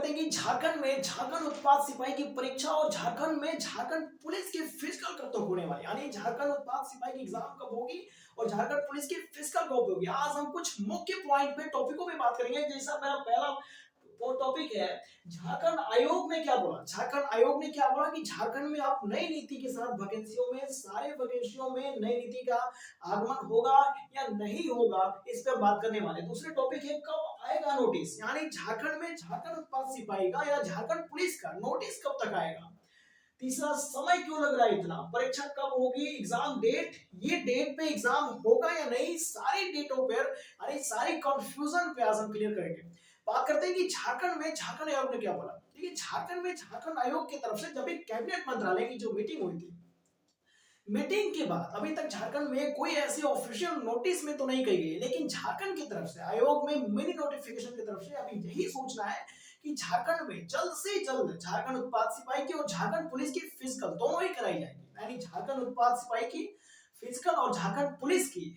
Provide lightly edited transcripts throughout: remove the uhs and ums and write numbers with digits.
हैं कि झारखंड उत्पाद सिपाही की परीक्षा और झारखंड में झारखंड पुलिस की फिजिकल कब तक होने वाली, यानी झारखंड उत्पाद सिपाही की एग्जाम कब होगी और झारखंड पुलिस की फिजिकल कब होगी। आज हम कुछ मुख्य पॉइंट पे टॉपिकों पे बात करेंगे। जैसा मेरा पहला वो टॉपिक है, झारखंड आयोग ने क्या बोला। झारखंड आयोग ने क्या बोला कि झारखंड में आप नई नीति के साथ वैकेंसियों में सारे वैकेंसियों में नई नीति का आगमन होगा या नहीं होगा, इस पर बात करने वाले। दूसरे टॉपिक है कब आएगा नोटिस, यानी झारखंड में झारखंड उत्पाद सिपाही का या झारखंड पुलिस का नोटिस कब तक आएगा। तीसरा, समय क्यों लग रहा है इतना, परीक्षा कब होगी, एग्जाम डेट, ये डेट पे एग्जाम होगा या नहीं, सारी डेटों पर यानी सारी कंफ्यूजन पे आज हम क्लियर करेंगे। बात करते हैं कि झारखंड में झारखंड आयोग ने क्या बोला। देखिए झारखंड में झारखंड आयोग की तरफ से जब एक कैबिनेट मंत्रालय की जो मीटिंग हुई थी, मीटिंग के बाद अभी तक झारखंड में कोई ऐसी ऑफिशियल नोटिस में तो नहीं कही गई, लेकिन झारखंड की तरफ से आयोग में मिनी नोटिफिकेशन की तरफ से अभी यही सूचना है कि झारखंड में जल्द से जल्द झारखंड उत्पाद सिपाही की और झारखंड पुलिस की फिजिकल दोनों ही कराई जाएगी। यानी झारखंड उत्पाद सिपाही की फिजिकल और झारखंड पुलिस की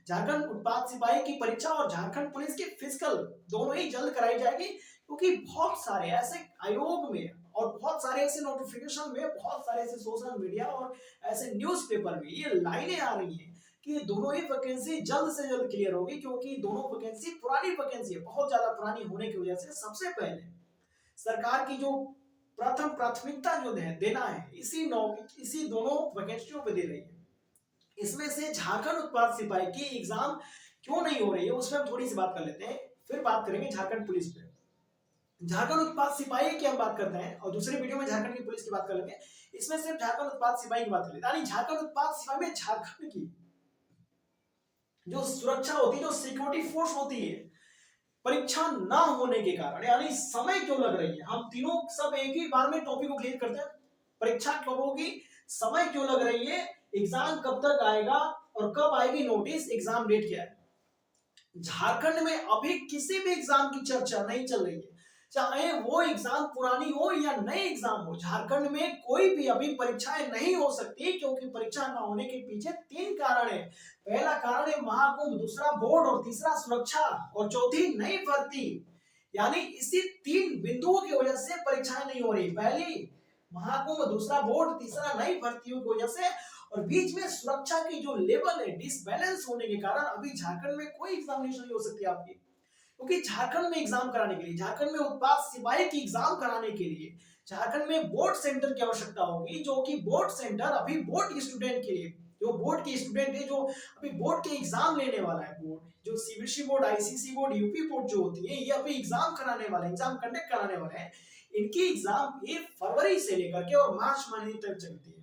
झारखंड उत्पाद सिपाही की परीक्षा और झारखंड पुलिस की फिजिकल दोनों ही जल्द कराई जाएगी, क्योंकि बहुत सारे ऐसे आयोग में और बहुत सारे ऐसे नोटिफिकेशन में, बहुत सारे ऐसे सोशल मीडिया और ऐसे न्यूज़पेपर में ये लाइनें आ रही हैं कि दोनों ही वैकेंसी जल्द से जल्द क्लियर होगी, क्योंकि दोनों वैकेंसी पुरानी वैकेंसी है, बहुत ज्यादा पुरानी होने की वजह से सबसे पहले सरकार की जो प्रथम प्राथमिकता जो देना है इसी दोनों वैकेंसियों पे दे रही है। इसमें से झारखंड उत्पाद सिपाही की एग्जाम क्यों नहीं हो रही है उस पर हम थोड़ी सी बात कर लेते हैं, फिर बात करेंगे झारखंड पुलिस पे। झारखंड उत्पाद सिपाही की हम बात करते हैं और दूसरे वीडियो में झारखंड की पुलिस की बात कर लेंगे। इसमें सिर्फ झारखंड उत्पाद सिपाही की बात कर लेते हैं। यानी झारखंड उत्पाद सिपाही में झारखंड की जो सुरक्षा होती है, जो सिक्योरिटी फोर्स होती है, परीक्षा ना होने के कारण, यानी समय क्यों लग रही है, हम तीनों सब एक ही बार में टॉपिक को क्लियर करते हैं। परीक्षा कब होगी, समय क्यों लग रही है, एग्जाम कब तक आएगा और कब आएगी नोटिस, एग्जाम डेट क्या है। झारखंड में अभी किसी भी एग्जाम की चर्चा नहीं चल रही है, चाहे वो एग्जाम पुरानी हो या नए एग्जाम हो। झारखंड में कोई भी अभी परीक्षाएं नहीं हो सकती, क्योंकि परीक्षा ना होने के पीछे 3 कारण है। पहला कारण है महाकुंभ, दूसरा बोर्ड और तीसरा सुरक्षा और चौथी नई भर्ती। यानी इसी 3 बिंदुओं की वजह से परीक्षाएं नहीं हो रही। पहली महाकुंभ, दूसरा बोर्ड, तीसरा नई भर्तियों की वजह से, और बीच में सुरक्षा की जो लेवल है डिसबैलेंस होने के कारण अभी झारखंड में कोई एग्जामिनेशन नहीं हो सकती आपकी। क्योंकि झारखंड में एग्जाम कराने के लिए, झारखंड में उत्पाद सिपाही की एग्जाम कराने के लिए झारखंड में बोर्ड सेंटर की आवश्यकता होगी, जो कि बोर्ड सेंटर अभी बोर्ड के स्टूडेंट के लिए, जो बोर्ड के स्टूडेंट है, जो अभी बोर्ड के एग्जाम लेने वाला है, बोर्ड जो CBSE board, ICSE board, UP board जो होती है, ये अभी एग्जाम कराने वाले, एग्जाम कंडक्ट कराने वाले हैं। इनकी एग्जाम 1 फरवरी से लेकर के और मार्च महीने तक चलती है।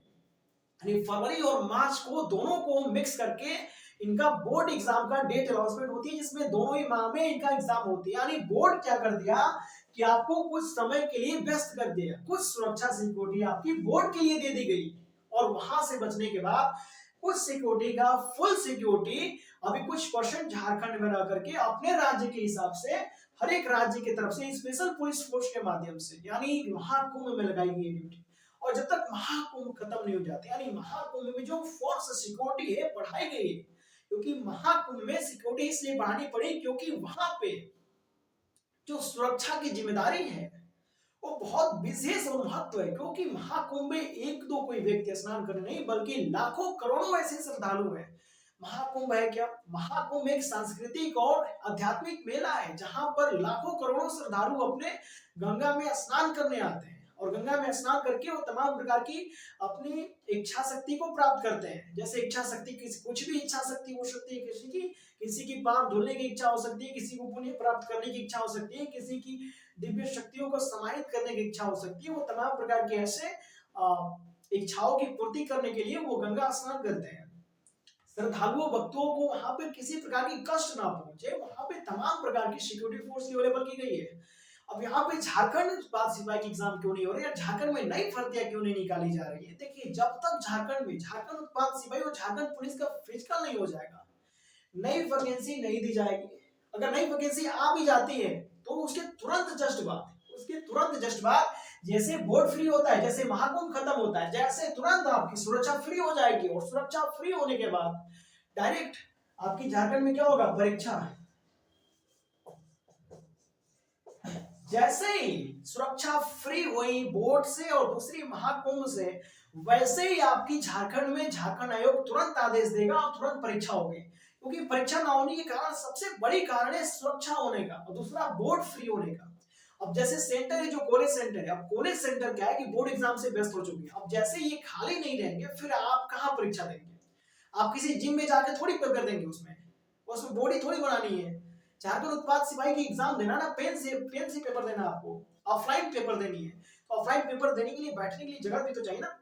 फरवरी और मार्च को दोनों को मिक्स करके इनका बोर्ड एग्जाम का डेट अनाउंसमेंट होती है, जिसमें दोनों ही माह में इनका एग्जाम होती है। यानी बोर्ड क्या कर दिया कि आपको कुछ समय के लिए व्यस्त कर दिया, कुछ सुरक्षा सिक्योरिटी आपकी बोर्ड के लिए दे दी गई, और वहां से बचने के बाद कुछ सिक्योरिटी का फुल सिक्योरिटी अभी कुछ परसेंट झारखंड में रह करके अपने राज्य के हिसाब से हर एक राज्य की तरफ से स्पेशल पुलिस फोर्स के माध्यम से, यानी महाकुंभ में लगाई गई ड्यूटी। और जब तक महाकुंभ खत्म नहीं हो जाते, यानी महाकुंभ में जो फोर्स सिक्योरिटी है बढ़ाई गई है, क्योंकि महाकुंभ में सिक्योरिटी इसलिए बढ़ानी पड़ी क्योंकि वहां पे जो सुरक्षा की जिम्मेदारी है वो बहुत विशेष और महत्व है। क्योंकि महाकुंभ में एक दो कोई व्यक्ति स्नान करने नहीं, बल्कि लाखों करोड़ों ऐसे श्रद्धालु हैं। महाकुंभ है क्या, महाकुंभ एक सांस्कृतिक और आध्यात्मिक मेला है, जहां पर लाखों करोड़ों श्रद्धालु अपने गंगा में स्नान करने आते हैं, और गंगा में स्नान करके वो तमाम प्रकार की अपनी इच्छा शक्ति को प्राप्त करते हैं। जैसे इच्छा शक्ति, कुछ भी इच्छा शक्ति हो सकती है, किसी की पाप धुलने की इच्छा हो सकती है, किसी को पुण्य प्राप्त करने की इच्छा हो सकती है, किसी की दिव्य शक्तियों को समाहित करने की इच्छा हो सकती है। वो तमाम प्रकार के ऐसे इच्छाओं की पूर्ति करने के लिए वो गंगा स्नान करते हैं। श्रद्धालुओं भक्तों को वहां पे किसी प्रकार की कष्ट ना पहुंचे, वहां पे तमाम प्रकार की सिक्योरिटी फोर्स अवेलेबल की गई है। अब यहाँ पे झारखंड उत्पाद सिपाही की एग्जाम क्यों नहीं हो रही है, झारखंड में नई भर्तियां क्यों नहीं निकाली जा रही है। देखिए जब तक झारखंड में झारखंड उत्पाद सिपाही और झारखंड पुलिस का फिजिकल नहीं हो जाएगा, नई वैकेंसी नहीं दी जाएगी। अगर नई वैकेंसी आ भी जाती है तो उसके तुरंत जस्ट बाद जैसे बोर्ड फ्री होता है, जैसे महाकुंभ खत्म होता है, जैसे तुरंत आपकी सुरक्षा फ्री हो जाएगी, और सुरक्षा फ्री होने के बाद डायरेक्ट आपकी झारखंड में क्या होगा, परीक्षा। जैसे ही सुरक्षा फ्री हुई बोर्ड से और दूसरी महाकुंभ से, वैसे ही आपकी झारखंड में झारखंड आयोग तुरंत आदेश देगा और तुरंत परीक्षा होगी, क्योंकि परीक्षा ना होने के कारण सबसे बड़ी कारण है सुरक्षा होने का और दूसरा बोर्ड फ्री होने का। अब जैसे सेंटर है जो कॉलेज सेंटर है, अब कॉलेज सेंटर क्या है कि बोर्ड एग्जाम से व्यस्त हो चुके हैं, अब जैसे ये खाली नहीं रहेंगे फिर आप कहाँ परीक्षा देंगे? आप किसी जिम में जाके थोड़ी पेपर देंगे, उसमें उसमें बॉडी थोड़ी बनानी है। झारखंड उत्पाद सिपाही की एग्जाम देना ना, पेन से पेपर देना, आपको ऑफलाइन पेपर देनी है, तो ऑफलाइन पेपर देने के लिए बैठने के लिए जगह भी तो चाहिए ना।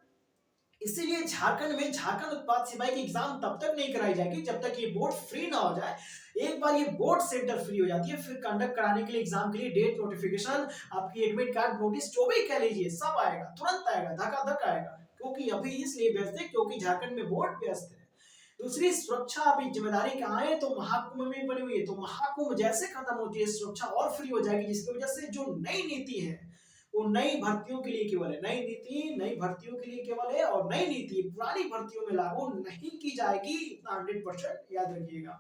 इसीलिए झारखंड में झारखंड उत्पाद सिपाही की एग्जाम तब तक नहीं कराई जाएगी जब तक ये बोर्ड फ्री ना हो जाए। एक बार ये बोर्ड सेंटर फ्री हो जाती है, फिर कंडक्ट कराने के लिए एग्जाम के लिए डेट नोटिफिकेशन, आपकी एडमिट कार्ड नोटिस जो भी कह लीजिए सब आएगा, तुरंत आएगा, धक्का आएगा, क्योंकि अभी इसलिए व्यस्त है क्योंकि झारखंड में बोर्ड व्यस्त है। दूसरी सुरक्षा अभी जिम्मेदारी कहाँ है, तो महाकुंभ में बनी हुई है, तो महाकुंभ जैसे खत्म होती है सुरक्षा और फ्री हो जाएगी, जिसकी वजह से जो नई नीति है वो नई भर्तियों के लिए केवल है, नई नीति नई भर्तियों के लिए केवल है, और नई नीति पुरानी भर्तियों में लागू नहीं की जाएगी, इतना 100% याद रखिएगा।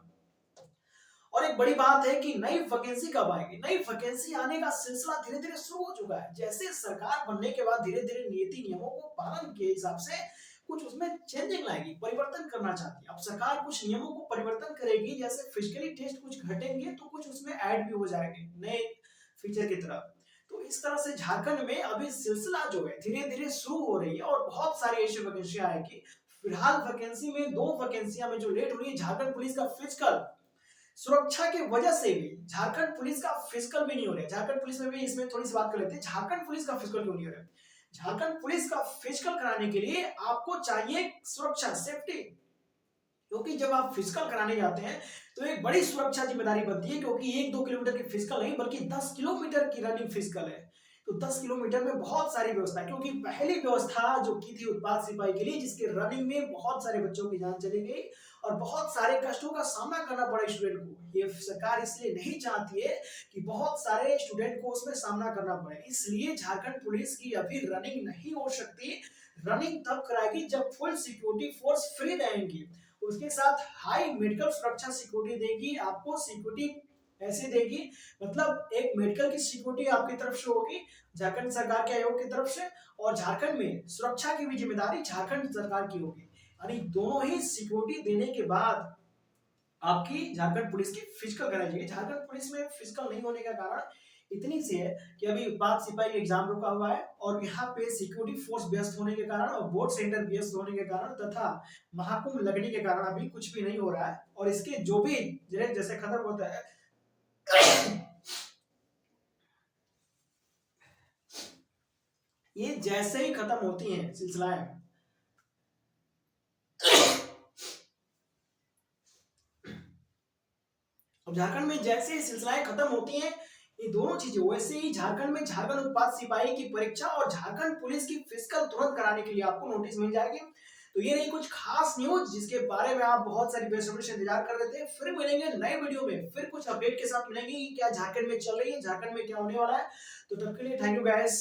और एक बड़ी बात है कि नई वैकेंसी कब आएगी, नई वैकेंसी आने का सिलसिला धीरे धीरे शुरू हो चुका है। जैसे सरकार बनने के बाद धीरे धीरे नीति नियमों को पालन के हिसाब से कुछ उसमें चेंजिंग लाएगी, परिवर्तन करना चाहती है। अब सरकार कुछ नियमों को परिवर्तन करेगी, जैसे फिजिकली टेस्ट कुछ घटेंगे तो कुछ उसमें ऐड भी हो जाएंगे नए फीचर की तरफ। तो इस तरह से झारखंड में अभी सिलसिला जो है धीरे धीरे शुरू हो रही है और बहुत सारी ऐसी वैकेंसी आएगी। फिलहाल वैकेंसी में 2 वैकेंसियां में जो लेट हो रही है, झारखंड पुलिस का फिजिकल सुरक्षा की वजह से भी झारखंड पुलिस का फिजिकल भी नहीं हो रहा है। झारखंड पुलिस में भी इसमें थोड़ी सी बात कर लेते हैं, झारखंड पुलिस का फिजिकल क्यों नहीं हो रहा है। झारखंड पुलिस का फिजिकल कराने के लिए आपको चाहिए सुरक्षा, सेफ्टी, क्योंकि जब आप फिजिकल कराने जाते हैं तो एक बड़ी सुरक्षा जिम्मेदारी बनती है, क्योंकि 1-2 किलोमीटर की फिजिकल नहीं बल्कि 10 किलोमीटर की रनिंग फिजिकल है। तो 10 किलोमीटर में बहुत सारी व्यवस्था है, क्योंकि पहली व्यवस्था जो की थी उत्पाद सिपाही के लिए, जिसके रनिंग में बहुत सारे बच्चों की जान चली गई और बहुत सारे कष्टों का सामना करना पड़ा स्टूडेंट को। ये सरकार इसलिए नहीं चाहती है कि बहुत सारे स्टूडेंट को उसमें सामना करना पड़े, इसलिए झारखंड पुलिस की अभी रनिंग नहीं हो सकती। रनिंग तब कराएगी जब फुल सिक्योरिटी फोर्स फ्री रहेंगी, उसके साथ हाई मेडिकल सुरक्षा सिक्योरिटी देगी, आपको सिक्योरिटी ऐसे देगी, मतलब एक मेडिकल की सिक्योरिटी आपकी तरफ से होगी झारखंड सरकार के आयोग की तरफ से, और झारखंड में सुरक्षा की भी जिम्मेदारी झारखंड सरकार की होगी। यानी दोनों ही सिक्योरिटी देने के बाद आपकी झारखंड पुलिस की फिजिकल कराई जाएगी। झारखंड पुलिस में फिजिकल नहीं होने का कारण इतनी सी है कि अभी उत्पाद सिपाही एग्जाम रुका हुआ है और यहाँ पे सिक्योरिटी फोर्स व्यस्त होने के कारण और बोर्ड सेंटर व्यस्त होने के कारण तथा महाकुंभ लगने के कारण अभी कुछ भी नहीं हो रहा है। और इसके जो भी जैसे खत्म होता है ये जैसे ही खत्म होती है सिलसिलाएं, अब झारखंड में जैसे ही सिलसिलाएं खत्म होती हैं ये दोनों चीजें, वैसे ही झारखंड में झारखंड उत्पाद सिपाही की परीक्षा और झारखंड पुलिस की फिजिकल तुरंत कराने के लिए आपको नोटिस मिल जाएगी। तो ये नहीं कुछ खास न्यूज जिसके बारे में आप बहुत सारी बेसब्री से इंतजार कर रहे थे। फिर मिलेंगे नए वीडियो में, फिर कुछ अपडेट के साथ मिलेंगे कि क्या झारखंड में चल रही है, झारखंड में क्या होने वाला है। तो तब के लिए थैंक यू गाइस।